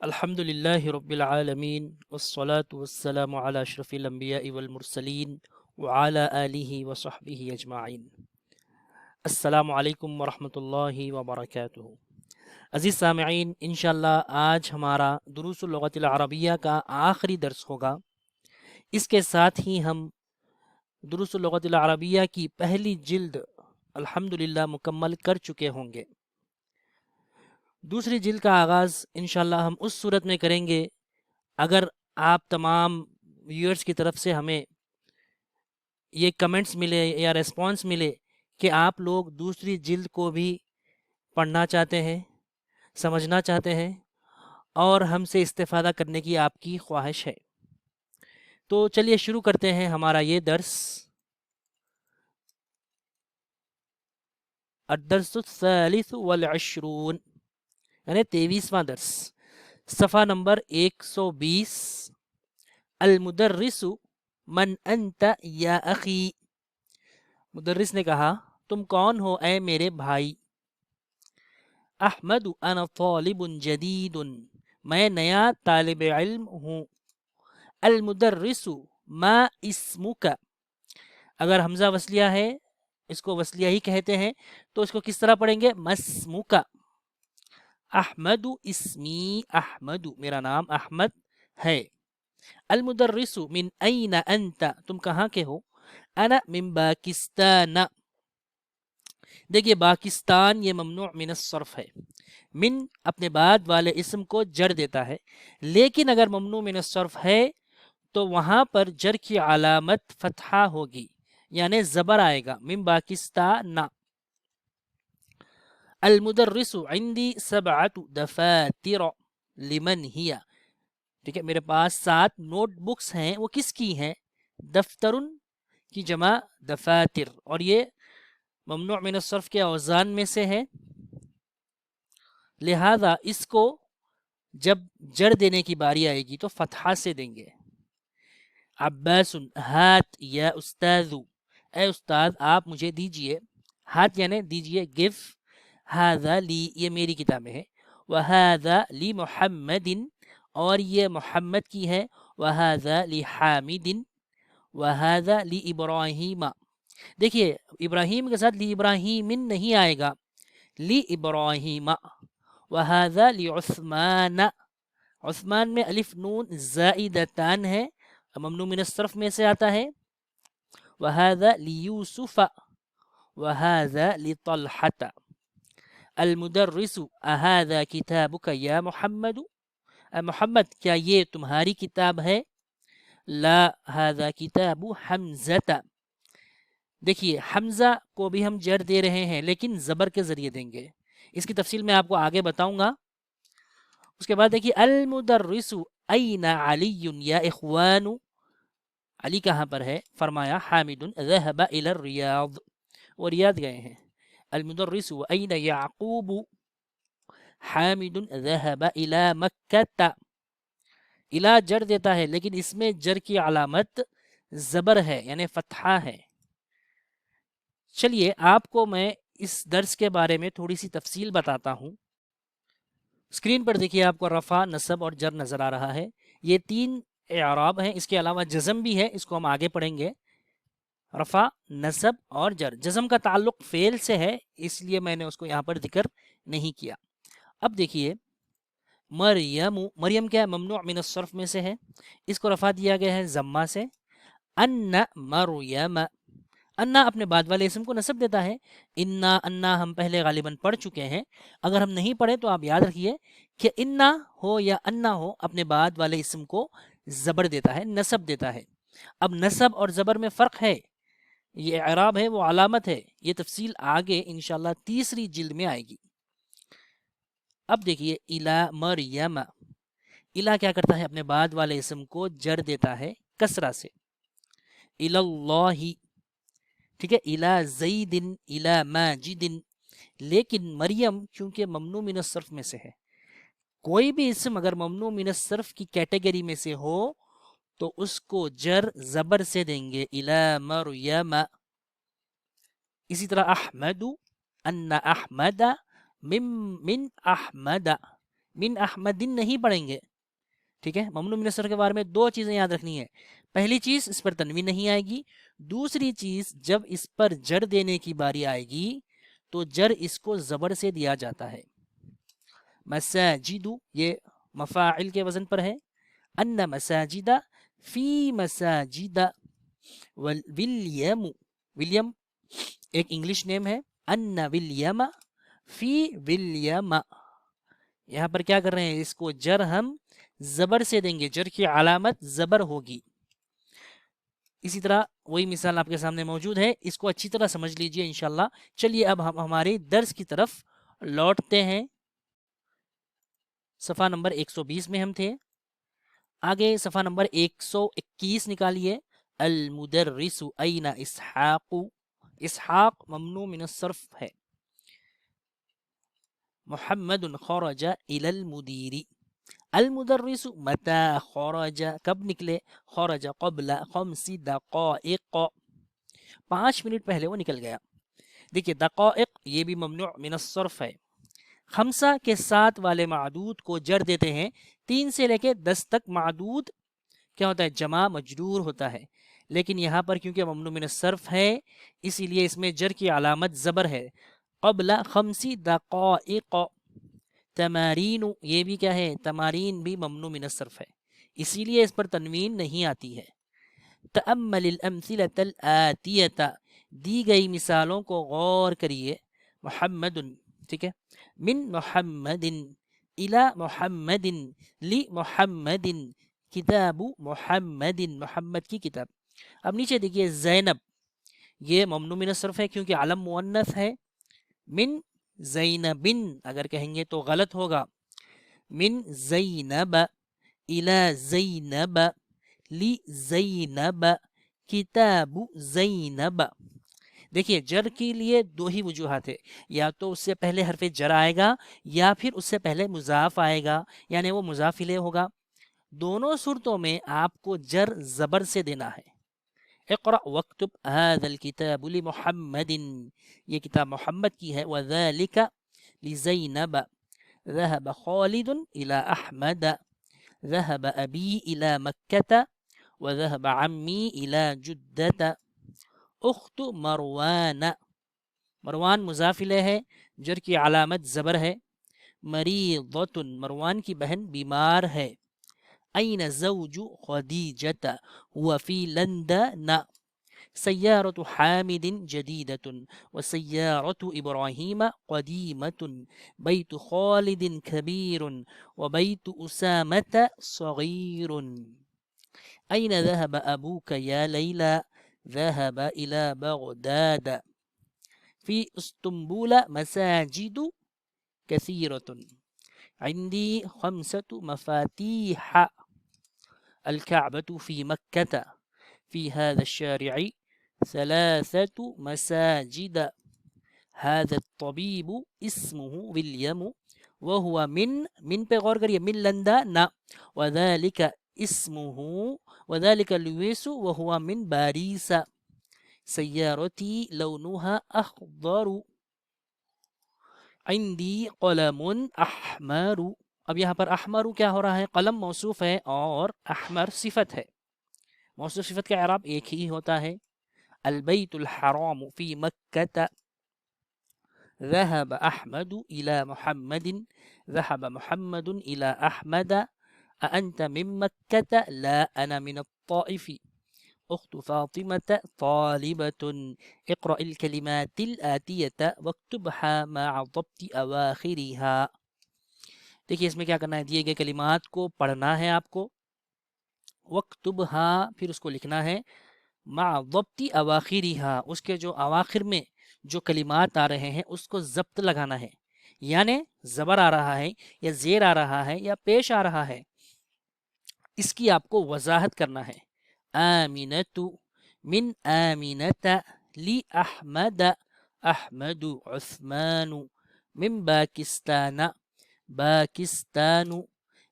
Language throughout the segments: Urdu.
الحمدللہ رب العالمین والصلاة والسلام علی اشرف الانبیاء والمرسلین وعلی آلہ وصحبہ اجمعین۔ السلام علیکم ورحمۃ اللہ وبرکاتہ۔ عزیز سامعین، انشاءاللہ آج ہمارا دروس اللغت العربیہ کا آخری درس ہوگا۔ اس کے ساتھ ہی ہم دروس اللغت العربیہ کی پہلی جلد الحمدللہ مکمل کر چکے ہوں گے۔ دوسری جلد کا آغاز انشاءاللہ ہم اس صورت میں کریں گے اگر آپ تمام ویورز کی طرف سے ہمیں یہ کمنٹس ملے یا ریسپانس ملے کہ آپ لوگ دوسری جلد کو بھی پڑھنا چاہتے ہیں، سمجھنا چاہتے ہیں اور ہم سے استفادہ کرنے کی آپ کی خواہش ہے۔ تو چلیے شروع کرتے ہیں ہمارا یہ درس۔ الدرس الثالث والعشرون، یعنی 23واں درس، صفحہ نمبر 120۔ المدرس من انت یا اخی، مدرس نے کہا تم کون ہو اے میرے بھائی۔ احمد انا طالب جدید، میں نیا طالب علم ہوں۔ المدرس ما اسمک، اگر حمزہ وصلیہ ہے اس کو وصلیہ ہی کہتے ہیں تو اس کو کس طرح پڑھیں گے؟ مسمک۔ احمد اسمی، احمد میرا نام احمد ہے۔ المدرس من این انت، تم کہاں کے ہو؟ انا من پاکستان، دیکھیے پاکستان یہ ممنوع من الصرف ہے، من اپنے بعد والے اسم کو جر دیتا ہے، لیکن اگر ممنوع من الصرف ہے تو وہاں پر جر کی علامت فتحہ ہوگی، یعنی زبر آئے گا، من پاکستان۔ المدرس عندي 7 دفاتر لمن هي، ٹھیک ہے، میرے پاس 7 نوٹ بکس ہیں، وہ کس کی ہیں؟ دفتر کی جمع دفاتر، اور یہ ممنوع من الصرف کے اوزان میں سے ہے، لہذا اس کو جب جر دینے کی باری آئے گی تو فتحہ سے دیں گے۔ عباس ہات یا استاذ، اے استاد آپ مجھے دیجئے، ہات یعنی دیجئے، گف، ہذا لی یہ میری کتاب میں ہے، وہذا لی محمد اور یہ محمد کی ہے، وہذا لی حامد وہذا لی ابراہیم، دیکھیے ابراہیم کے ساتھ لی ابراہیم نہیں آئے گا، لی ابراہیم۔ وہذا لی عثمان، عثمان میں الف نون زائدتان ہے، ممنوع من الصرف میں سے آتا ہے۔ وہذا لی یوسف وہذا لی طلحہ۔ المدرس اہذا کتابک یا محمد، اے محمد کیا یہ تمہاری کتاب ہے؟ لا ھذا کتاب حمزہ، دیکھیے حمزہ کو بھی ہم جر دے رہے ہیں لیکن زبر کے ذریعے دیں گے، اس کی تفصیل میں آپ کو آگے بتاؤں گا۔ اس کے بعد دیکھیے المدرس این علی یا اخوان، علی کہاں پر ہے؟ فرمایا حامد ذهب الى الریاض، وہ ریاض گئے ہیں۔ المدرس این یعقوب، حامد ذهب الى مکہ، الى جر دیتا ہے لیکن اس میں جر کی علامت زبر ہے یعنی فتحہ ہے۔ چلیے آپ کو میں اس درس کے بارے میں تھوڑی سی تفصیل بتاتا ہوں۔ اسکرین پر دیکھیے آپ کو رفع، نصب اور جر نظر آ رہا ہے، یہ 3 اعراب ہیں، اس کے علاوہ جزم بھی ہے، اس کو ہم آگے پڑھیں گے۔ رفع، نصب اور جر، جزم کا تعلق فعل سے ہے اس لیے میں نے اس کو یہاں پر ذکر نہیں کیا۔ اب دیکھیے مریم، مریم کیا ہے؟ ممنوع من الصرف میں سے ہے، اس کو رفع دیا گیا ہے ضمہ سے۔ ان مریم، انا اپنے بعد والے اسم کو نصب دیتا ہے، انا انا ہم پہلے غالباً پڑھ چکے ہیں، اگر ہم نہیں پڑھے تو آپ یاد رکھیے کہ انا ہو یا انا ہو اپنے بعد والے اسم کو زبر دیتا ہے، نصب دیتا ہے۔ اب نصب اور زبر میں فرق ہے، یہ اعراب ہے وہ علامت ہے، یہ تفصیل آگے انشاءاللہ تیسری جلد میں آئے گی۔ اب دیکھیے الی مریم، الی کیا کرتا ہے؟ اپنے بعد والے اسم کو جر دیتا ہے کسرہ سے۔ الی اللہ، ٹھیک ہے، الی زید الی ماجد، لیکن مریم چونکہ ممنوع من الصرف میں سے ہے، کوئی بھی اسم اگر ممنوع من الصرف کی کیٹیگری میں سے ہو تو اس کو جر زبر سے دیں گے، الی مریم۔ اسی طرح احمد، ان احمد من احمد، من احمدن نہیں پڑھیں گے، ٹھیک ہے. ممنوع من الصرف کے بارے میں دو چیزیں یاد رکھنی ہے. پہلی چیز اس پر تنوین نہیں آئے گی. دوسری چیز جب اس پر جر دینے کی باری آئے گی تو جر اس کو زبر سے دیا جاتا ہے. مساجد یہ مفاعل کے وزن پر ہے. ان مساجد فی مساجد. ولیم، ولیم ایک انگلش نیم ہے. ان ولیم فی ولیم. یہاں پر کیا کر رہے ہیں، اس کو جر ہم زبر سے دیں گے، جر کی علامت زبر ہوگی. اسی طرح وہی مثال آپ کے سامنے موجود ہے، اس کو اچھی طرح سمجھ لیجئے انشاءاللہ. چلیے اب ہم ہمارے درس کی طرف لوٹتے ہیں. صفحہ نمبر 120 میں ہم تھے. آگے صفحہ نمبر 121 نکالیے. المدرس این اسحاق. اسحاق ممنوع من الصرف ہے. محمد خرج الى المدیر. المدرس متى خرج، کب نکلے، خرج قبل 5 دقائق، 5 منٹ پہلے وہ نکل گیا. دیکھیے دقائق یہ بھی ممنوع من الصرف ہے. خمسہ کے ساتھ والے معدود کو جر دیتے ہیں. 3 سے لے کے 10 تک معدود کیا ہوتا ہے، جمع مجرور ہوتا ہے. لیکن یہاں پر کیونکہ ممنوع من الصرف ہے اسی لیے اس میں جر کی علامت زبر ہے. قبل 5 دقائق. تمارین یہ بھی کیا ہے، تمارین بھی ممنوع من الصرف ہے، اسی لیے اس پر تنوین نہیں آتی ہے. تأمل الامثلة الآتیة، دی گئی مثالوں کو غور کریے. محمد، ٹھیک ہے، من محمد، الى محمد، لمحمد، کتاب محمد، محمد کی کتاب. اب نیچے دیکھیے زینب، یہ ممنوع من الصرف ہے کیونکہ علم مؤنث ہے. من زینبن اگر کہیں گے تو غلط ہوگا. من زینب، الى زینب، لی زینب، کتاب زینب. دیکھیے جر کے لیے دو ہی وجوہات ہے، یا تو اس سے پہلے حرف جر آئے گا یا پھر اس سے پہلے مضاف آئے گا، یعنی وہ مضاف الیہ ہوگا. دونوں صورتوں میں آپ کو جر زبر سے دینا ہے. اقرأ واکتب هذا الكتاب لمحمد، یہ کتاب محمد کی ہے. وذلك لزینب. ذهب خالد الى احمد. ذهب ابی الى مکة. وذهب عمی الى جدة. اخت مروان، مروان مضاف الیہ ہے، جر کی علامت زبر ہے. مریضۃ، مروان کی بہن بیمار ہے. این زوج خدیجۃ، هو فی لندن. سیارۃ حامد جدیدۃ، وسیارۃ ابراہیم قدیمۃ. بیت خالد کبیر، وبیت اسامۃ صغیر. این ذهب ابوک یا لیلی؟ ذهب إلى بغداد. في اسطنبول مساجد كثيرة. عندي 5 مفاتيح. الكعبة في مكة. في هذا الشارع 3 مساجد. هذا الطبيب اسمه ويليام وهو من پہ غور کریے، من لندن. وذلك اسمه، وذلك لويس وهو من باريس. سيارتي لونها أخضر. عندي قلم أحمر. اب یہاں پر احمر کیا ہو رہا ہے، قلم موصوف ہے اور احمر صفت ہے. موصوف صفت کا اعراب ایک ہی ہوتا ہے. البيت الحرام في مكة. ذهب أحمد إلى محمد. ذهب محمد إلى أحمد. أأنت من مكة؟ لا أنا من الطائف. أخت فاطمة طالبة. اقرأ الكلمات الآتية واكتبها مع ضبط أواخرها. دیکھیے اس میں کیا کرنا ہے، دیے گئے کلمات کو پڑھنا ہے آپ کو. واکتبها، پھر اس کو لکھنا ہے. مع ضبط أواخرها، اس کے جو اواخر میں جو کلمات آ رہے ہیں اس کو ضبط لگانا ہے، یعنی زبر آ رہا ہے یا زیر آ رہا ہے یا پیش آ رہا ہے، اس کی آپ کو وضاحت کرنا ہے. آمنت، من آمنت. لی احمد، احمد. عثمان. من پاکستان، پاکستان.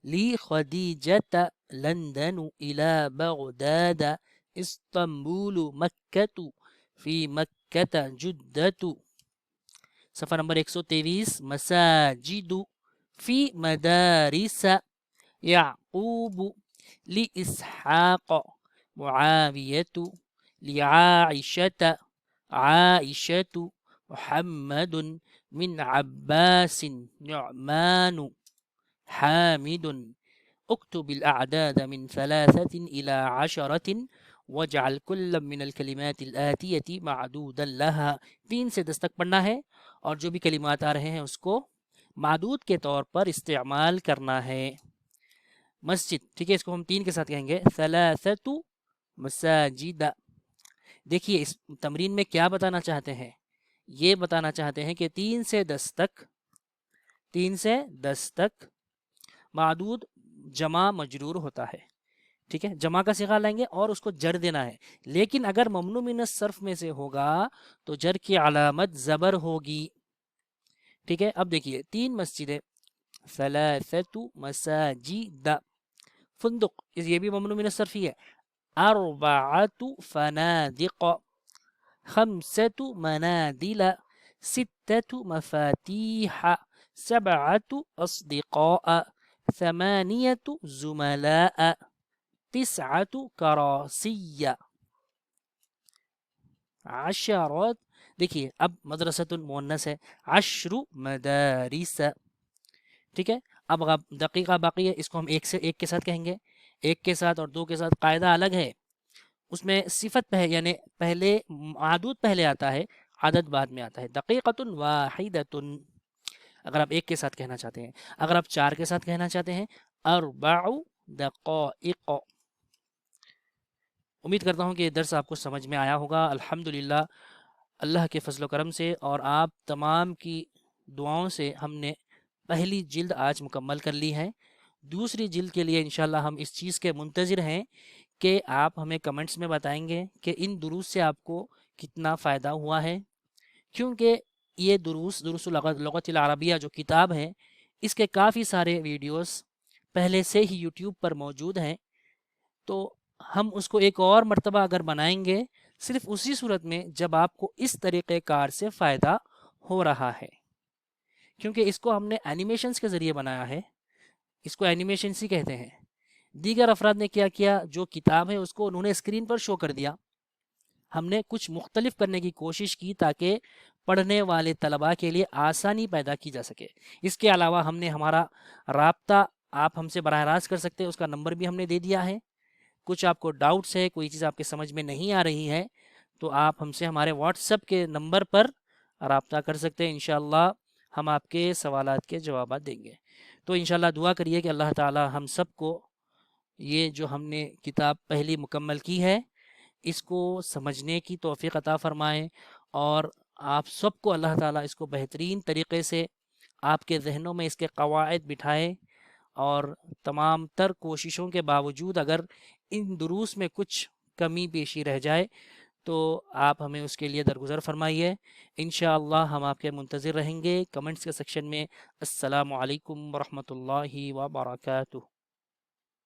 لی خدیجت، لندن. الى بغداد، اسطنبول. مکہ، فی مکہ. جدت. صفحہ نمبر 123. مساجد في مدارس يعقوب لإسحاق معاوية لعائشة عائشة محمد من عباس نعمان حامد اكتب الأعداد من 3 إلى 10 واجعل كل من الكلمات الآتية معدودا لها. 3 سے 10 تک پڑھنا ہے اور جو بھی کلمات آ رہے ہیں اس کو معدود کے طور پر استعمال کرنا ہے. مسجد، ٹھیک ہے، اس کو ہم 3 کے ساتھ کہیں گے 3 مساجد. دیکھیے اس تمرین میں کیا بتانا چاہتے ہیں، یہ بتانا چاہتے ہیں کہ 3 سے 10 تک معدود جمع مجرور ہوتا ہے. ٹھیک ہے، جمع کا صیغہ لیں گے اور اس کو جر دینا ہے. لیکن اگر ممنوع من الصرف میں سے ہوگا تو جر کی علامت زبر ہوگی. ٹھیک ہے، اب دیکھیے 3 مسجدیں 3 مساجد. فندق، یہ بھی ممنوع من الصرف ہی ہے. 4 فنادق 5 منادل 6 مفاتيح 7 أصدقاء 8 زملاء 9 كراسي 10. دیکھیے اب مدرسۃ مؤنث ہے 10 مدارس. ٹھیک ہے، اب دقیقہ باقی ہے، اس کو ہم ایک کے ساتھ کہیں گے، 1 کے ساتھ اور 2 کے ساتھ. قاعدہ الگ ہے، اس میں صفت یعنی پہلے معدود پہلے آتا ہے، عدد بعد میں آتا ہے. دقیقۃ واحدۃ اگر آپ 1 کے ساتھ کہنا چاہتے ہیں. اگر آپ 4 کے ساتھ کہنا چاہتے ہیں 4 دقائق. امید کرتا ہوں کہ یہ درس آپ کو سمجھ میں آیا ہوگا الحمدللہ. اللہ کے فضل و کرم سے اور آپ تمام کی دعاؤں سے ہم نے پہلی جلد آج مکمل کر لی ہے. دوسری جلد کے لیے انشاءاللہ ہم اس چیز کے منتظر ہیں کہ آپ ہمیں کمنٹس میں بتائیں گے کہ ان دروس سے آپ کو کتنا فائدہ ہوا ہے، کیونکہ یہ دروس لغت العربیہ جو کتاب ہے اس کے کافی سارے ویڈیوز پہلے سے ہی یوٹیوب پر موجود ہیں. تو ہم اس کو ایک اور مرتبہ اگر بنائیں گے صرف اسی صورت میں جب آپ کو اس طریقہ کار سے فائدہ ہو رہا ہے، کیونکہ اس کو ہم نے اینیمیشنز کے ذریعے بنایا ہے، اس کو اینیمیشنز ہی کہتے ہیں. دیگر افراد نے کیا کیا، جو کتاب ہے اس کو انہوں نے اسکرین پر شو کر دیا. ہم نے کچھ مختلف کرنے کی کوشش کی تاکہ پڑھنے والے طلباء کے لیے آسانی پیدا کی جا سکے. اس کے علاوہ ہم نے ہمارا رابطہ آپ ہم سے براہ راست کر سکتے ہیں، اس کا نمبر بھی ہم نے دے دیا ہے. کچھ آپ کو ڈاؤٹس ہے، کوئی چیز آپ کے سمجھ میں نہیں آ رہی ہے تو آپ ہم سے ہمارے واٹس ایپ کے نمبر پر رابطہ کر سکتے ہیں. انشاءاللہ ہم آپ کے سوالات کے جوابات دیں گے. تو انشاءاللہ دعا کریے کہ اللہ تعالی ہم سب کو یہ جو ہم نے کتاب پہلی مکمل کی ہے اس کو سمجھنے کی توفیق عطا فرمائیں، اور آپ سب کو اللہ تعالیٰ اس کو بہترین طریقے سے آپ کے ذہنوں میں اس کے قواعد بٹھائے، اور تمام تر کوششوں کے باوجود اگر ان دروس میں کچھ کمی بیشی رہ جائے تو آپ ہمیں اس کے لیے درگزر فرمائیے. انشاءاللہ ہم آپ کے منتظر رہیں گے. کمنٹس کے سیکشن میں السلام علیکم ورحمۃ اللہ وبرکاتہ.